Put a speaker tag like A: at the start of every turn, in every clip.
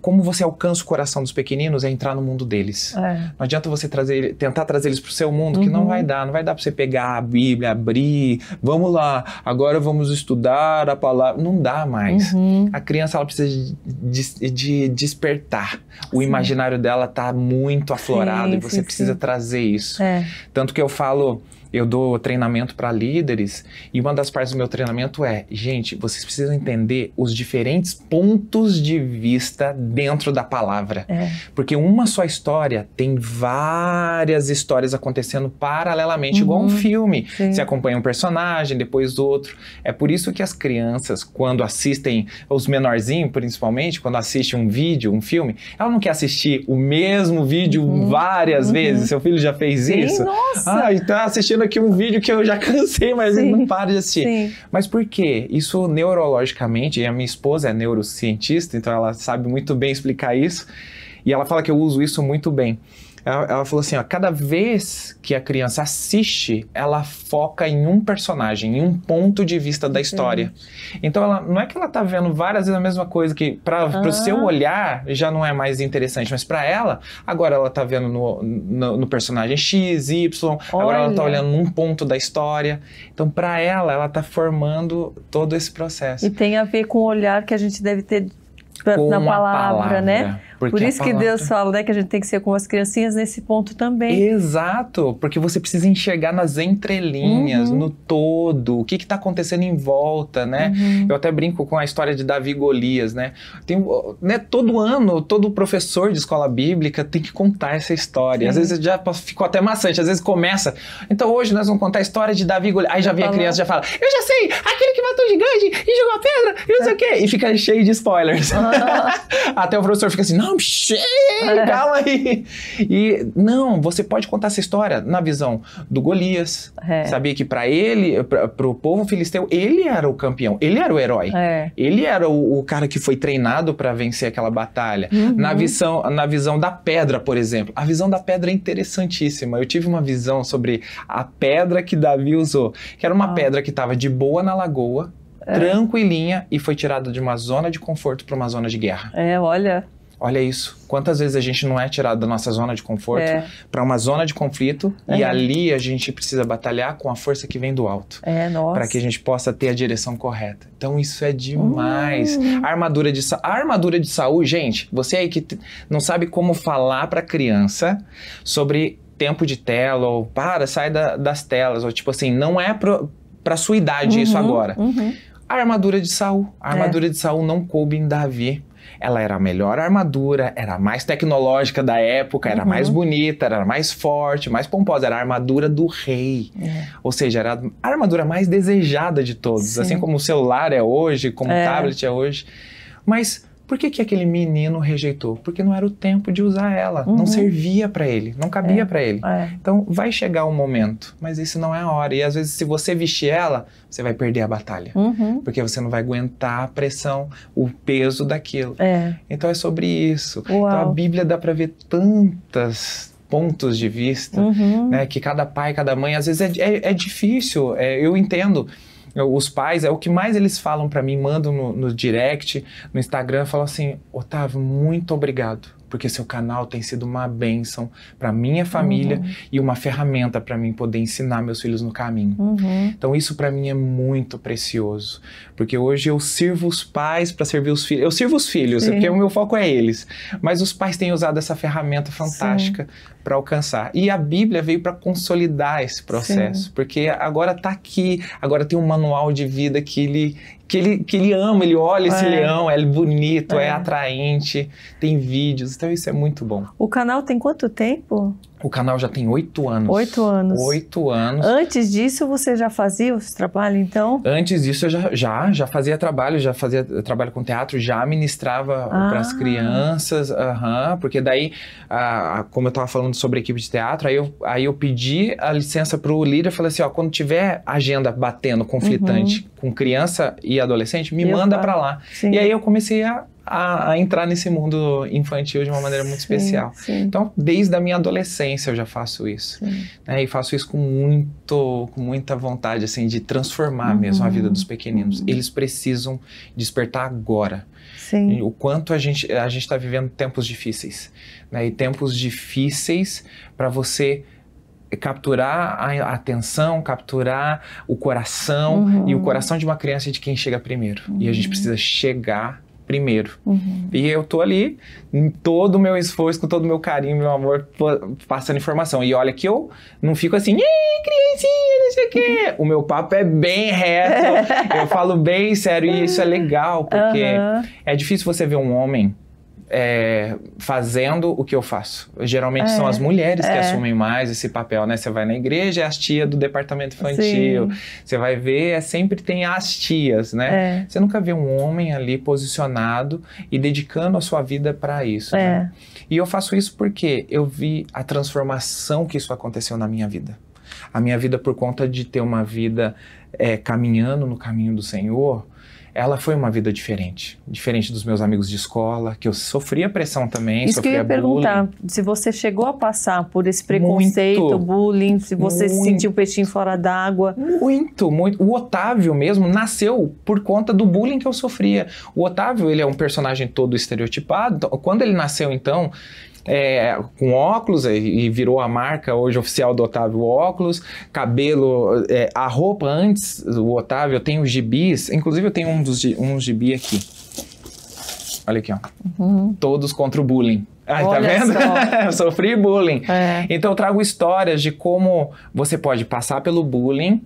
A: como você alcança o coração dos pequeninos é entrar no mundo deles. Não adianta você tentar trazer eles para o seu mundo, que não vai dar para você pegar a Bíblia, abrir, vamos lá, agora vamos estudar a palavra. Não dá mais. A criança, ela precisa de despertar. O imaginário dela está muito aflorado e você precisa trazer isso. Tanto que eu falo... Eu dou treinamento para líderes e uma das partes do meu treinamento é, gente, vocês precisam entender os diferentes pontos de vista dentro da palavra. Porque uma só história tem várias histórias acontecendo paralelamente, igual um filme. Você acompanha um personagem, depois outro. É por isso que as crianças, quando assistem, os menorzinhos principalmente, quando assistem um vídeo, um filme, ela não quer assistir o mesmo vídeo várias vezes. Seu filho já fez isso?
B: Nossa!
A: Tá assistindo aqui um vídeo que eu já cansei, mas ele não para de assistir. Mas por quê? Isso neurologicamente, e a minha esposa é neurocientista, então ela sabe muito bem explicar isso, e ela fala que eu uso isso muito bem. Ela falou assim, ó, cada vez que a criança assiste, ela foca em um personagem, em um ponto de vista da história. Então, não é que ela tá vendo várias vezes a mesma coisa, que para o seu olhar já não é mais interessante, mas para ela, agora ela tá vendo no personagem X, Y, agora ela tá olhando num ponto da história. Então, para ela tá formando todo esse processo.
B: E tem a ver com o olhar que a gente deve ter na palavra, né? Por isso que Deus fala, né, que a gente tem que ser como as criancinhas nesse ponto também.
A: Exato, porque você precisa enxergar nas entrelinhas, no todo, o que está acontecendo em volta, né? Eu até brinco com a história de Davi e Golias, né? Todo ano, todo professor de escola bíblica tem que contar essa história. Às vezes já ficou até maçante, às vezes começa. Então hoje nós vamos contar a história de Davi e Golias. Aí já vem a criança e já fala, eu já sei, aquele que matou o gigante e jogou a pedra, e não sei o quê. E fica cheio de spoilers. Até o professor fica assim, não, calma aí. E não, você pode contar essa história na visão do Golias. Sabia que para ele, para o povo filisteu, ele era o campeão, ele era o herói. Ele era o cara que foi treinado para vencer aquela batalha. Na visão da pedra, por exemplo. A visão da pedra é interessantíssima. Eu tive uma visão sobre a pedra que Davi usou, que era uma pedra que estava de boa na lagoa, tranquilinha, e foi tirada de uma zona de conforto para uma zona de guerra. Olha isso. Quantas vezes a gente não é tirado da nossa zona de conforto para uma zona de conflito e ali a gente precisa batalhar com a força que vem do alto. Para que a gente possa ter a direção correta. Então isso é demais. A armadura de Saul, gente, você aí que não sabe como falar para criança sobre tempo de tela ou sai das telas, ou tipo assim, não é para sua idade isso agora. A armadura de Saul. A armadura de Saul não coube em Davi. Ela era a melhor armadura, era a mais tecnológica da época, era mais bonita, era mais forte, mais pomposa. Era a armadura do rei. Ou seja, era a armadura mais desejada de todos. Assim como o celular é hoje, como o tablet é hoje. Mas por que aquele menino rejeitou? Porque não era o tempo de usar ela. Não servia para ele, não cabia para ele. Então vai chegar um momento, mas isso não é a hora. E às vezes se você vestir ela, você vai perder a batalha. Porque você não vai aguentar a pressão, o peso daquilo. Então é sobre isso. Então a Bíblia dá para ver tantas pontos de vista, né, que cada pai, cada mãe, às vezes é difícil, eu entendo. Os pais, é o que mais eles falam para mim, mandam no direct, no Instagram, falam assim, Otávio, muito obrigado, porque seu canal tem sido uma bênção para minha família e uma ferramenta para mim poder ensinar meus filhos no caminho. Então isso para mim é muito precioso, porque hoje eu sirvo os pais para servir os filhos. Eu sirvo os filhos, porque o meu foco é eles, mas os pais têm usado essa ferramenta fantástica para alcançar. E a Bíblia veio para consolidar esse processo, porque agora está aqui, agora tem um manual de vida que ele ama, ele olha esse leão, é bonito, é atraente, tem vídeos, então isso é muito bom.
B: O canal tem quanto tempo?
A: O canal já tem 8 anos.
B: 8 anos.
A: 8 anos.
B: Antes disso, você já fazia os trabalhos, então?
A: Antes disso, eu já fazia trabalho, trabalho com teatro, já ministrava para as crianças, porque daí, como eu estava falando sobre a equipe de teatro, aí eu pedi a licença para o líder, falei assim, quando tiver agenda batendo, conflitante, com criança e adolescente, me manda para lá. E aí eu comecei a a entrar nesse mundo infantil de uma maneira muito especial.
B: Sim.
A: Então, desde a minha adolescência eu já faço isso. Né? E faço isso com muita vontade, assim, de transformar mesmo a vida dos pequeninos. Eles precisam despertar agora.
B: Sim.
A: O quanto a gente está vivendo tempos difíceis. Né? E tempos difíceis para você capturar a atenção, capturar o coração, e o coração de uma criança é de quem chega primeiro. E a gente precisa chegar primeiro. E eu tô ali, em todo o meu esforço, com todo o meu carinho, meu amor, passando informação. E olha que eu não fico assim, criancinha, não sei o quê. O meu papo é bem reto, eu falo bem sério, e isso é legal, porque é difícil você ver um homem fazendo o que eu faço. Geralmente são as mulheres que assumem mais esse papel, né? Você vai na igreja, é as tias do departamento infantil. Você vai ver, sempre tem as tias, né? Você nunca vê um homem ali posicionado e dedicando a sua vida para isso, né? E eu faço isso porque eu vi a transformação que isso aconteceu na minha vida. A minha vida, por conta de ter uma vida caminhando no caminho do Senhor, ela foi uma vida diferente dos meus amigos de escola, que eu sofria pressão também,
B: isso
A: sofria
B: que eu ia perguntar, se você chegou a passar por esse preconceito, bullying, se você se sentiu peixinho fora d'água.
A: Muito. O Otávio mesmo nasceu por conta do bullying que eu sofria. O Otávio, ele é um personagem todo estereotipado, então, quando ele nasceu, então, com óculos, e virou a marca hoje oficial do Otávio óculos, cabelo, a roupa antes do Otávio, eu tenho gibis, inclusive eu tenho um gibi aqui, olha aqui, ó, todos contra o bullying. Tá vendo? Eu sofri bullying. Então eu trago histórias de como você pode passar pelo bullying,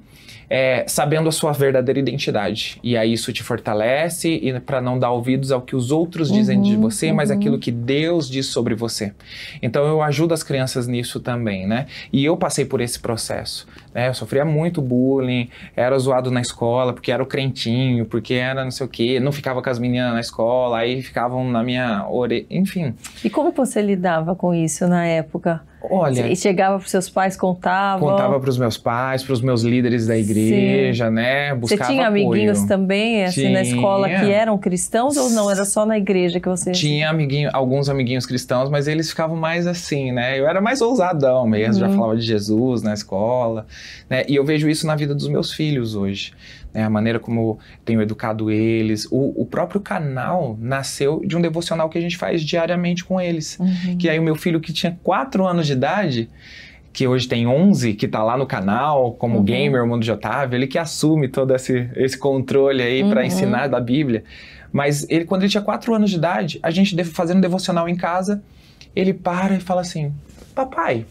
A: sabendo a sua verdadeira identidade. E aí isso te fortalece, e para não dar ouvidos ao que os outros dizem de você, mas aquilo que Deus diz sobre você. Então eu ajudo as crianças nisso também, né? E eu passei por esse processo, né? Eu sofria muito bullying, era zoado na escola, porque era o crentinho, porque era não sei o quê, não ficava com as meninas na escola, aí ficavam na minha orelha, enfim.
B: E como você lidava com isso na época?
A: Olha,
B: e chegava para os seus pais, contava
A: para os meus pais, para os meus líderes da igreja, né? Buscava
B: Você tinha
A: apoio.
B: amiguinhos também, assim, na escola, que eram cristãos, ou não? Era só na igreja que você...
A: Tinha alguns amiguinhos cristãos, mas eles ficavam mais assim, né? Eu era mais ousadão mesmo, já falava de Jesus na escola, né? E eu vejo isso na vida dos meus filhos hoje. A maneira como eu tenho educado eles. O próprio canal nasceu de um devocional que a gente faz diariamente com eles. Que aí o meu filho, que tinha 4 anos de idade, que hoje tem 11, que tá lá no canal, como gamer, o Mundo de Otávio, ele que assume todo esse controle aí para ensinar da Bíblia. Mas ele, quando ele tinha 4 anos de idade, a gente fazendo devocional em casa, ele para e fala assim, papai,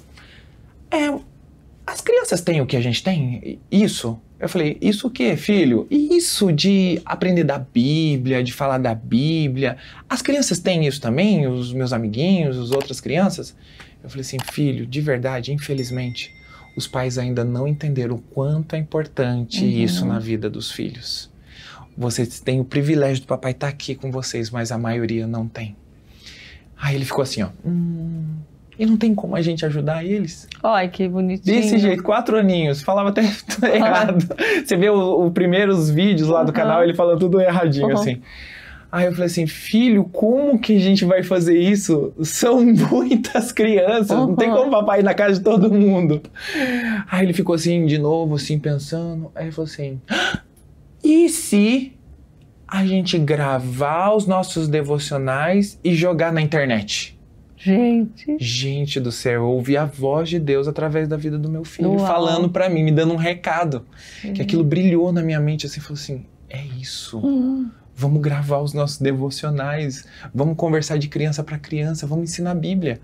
A: as crianças têm o que a gente tem? Isso? Eu falei, isso o quê, filho? Isso de aprender da Bíblia, de falar da Bíblia. As crianças têm isso também? Os meus amiguinhos, as outras crianças? Eu falei assim, filho, de verdade, infelizmente, os pais ainda não entenderam o quanto é importante isso na vida dos filhos. Vocês têm o privilégio do papai estar aqui com vocês, mas a maioria não tem. Aí ele ficou assim, ó... E não tem como a gente ajudar eles?
B: Ai, que bonitinho.
A: Desse jeito, 4 aninhos. Falava até errado. Você vê os primeiros vídeos lá do canal, ele fala tudo erradinho, assim. Aí eu falei assim, filho, como que a gente vai fazer isso? São muitas crianças, não tem como papai ir na casa de todo mundo. Aí ele ficou assim, de novo, assim, pensando. Aí ele falou assim, e se a gente gravar os nossos devocionais e jogar na internet? Gente do céu, eu ouvi a voz de Deus através da vida do meu filho, falando pra mim, me dando um recado. Que aquilo brilhou na minha mente, assim, falou assim, é isso. Vamos gravar os nossos devocionais, vamos conversar de criança para criança, vamos ensinar a Bíblia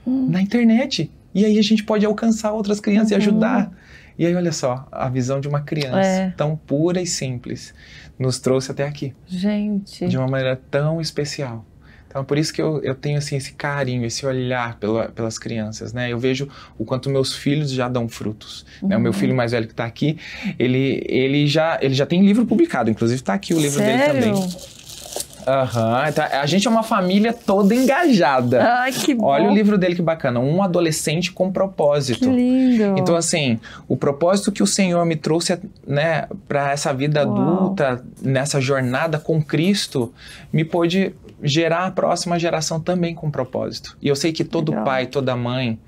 A: na internet. E aí a gente pode alcançar outras crianças e ajudar. E aí, olha só, a visão de uma criança tão pura e simples nos trouxe até aqui.
B: Gente.
A: De uma maneira tão especial. Então, por isso que eu tenho assim, esse carinho, esse olhar pelas crianças, né? Eu vejo o quanto meus filhos já dão frutos. Né? O meu filho mais velho que está aqui, ele já tem livro publicado, inclusive está aqui o livro dele também. Então, a gente é uma família toda engajada.
B: Ai, que bom.
A: Olha o livro dele, que bacana. Um adolescente com propósito.
B: Que lindo.
A: Então, assim, o propósito que o Senhor me trouxe, né, para essa vida adulta, nessa jornada com Cristo, me pôde gerar a próxima geração também com propósito. E eu sei que todo pai, toda mãe,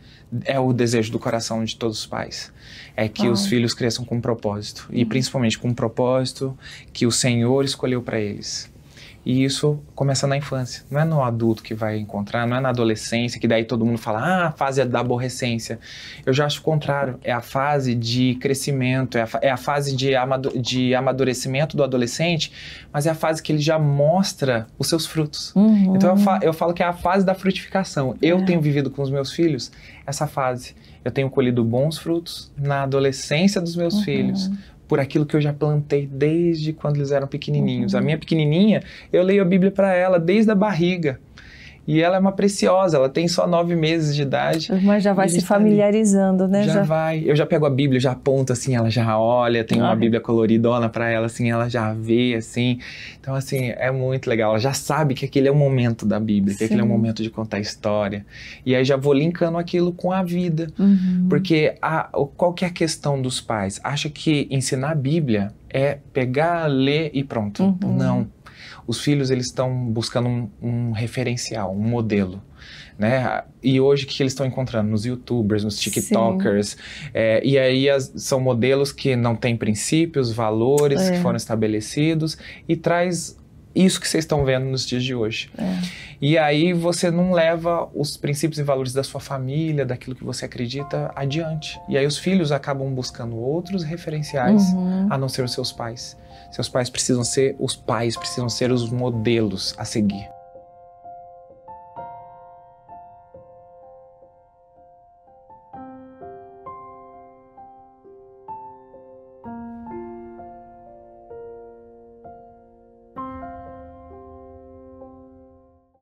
A: é o desejo do coração de todos os pais. É que os filhos cresçam com propósito. E principalmente com um propósito que o Senhor escolheu para eles. E isso começa na infância, não é no adulto que vai encontrar, não é na adolescência, que daí todo mundo fala, a fase é da aborrecência. Eu já acho o contrário, é a fase de crescimento, é a fase de amadurecimento do adolescente, mas é a fase que ele já mostra os seus frutos. Então eu falo que é a fase da frutificação. Eu tenho vivido com os meus filhos essa fase. Eu tenho colhido bons frutos na adolescência dos meus filhos, por aquilo que eu já plantei desde quando eles eram pequenininhos. A minha pequenininha, eu leio a Bíblia para ela desde a barriga. E ela é uma preciosa, ela tem só 9 meses de idade.
B: Mas já vai se familiarizando, né?
A: Já vai. Eu já pego a Bíblia, já aponto assim, ela já olha, tem uma Bíblia coloridona para ela, assim, ela já vê, assim. Então, assim, é muito legal. Ela já sabe que aquele é o momento da Bíblia, que aquele é o momento de contar a história. E aí já vou linkando aquilo com a vida. Porque qual que é a questão dos pais? Acha que ensinar a Bíblia é pegar, ler e pronto. Não. Os filhos, eles estão buscando um referencial, um modelo, né? E hoje, o que eles estão encontrando? Nos YouTubers, nos TikTokers. E aí, são modelos que não têm princípios, valores que foram estabelecidos e traz isso que vocês estão vendo nos dias de hoje. E aí, você não leva os princípios e valores da sua família, daquilo que você acredita, adiante. E aí, os filhos acabam buscando outros referenciais, a não ser os seus pais. Seus pais precisam ser os pais, precisam ser os modelos a seguir.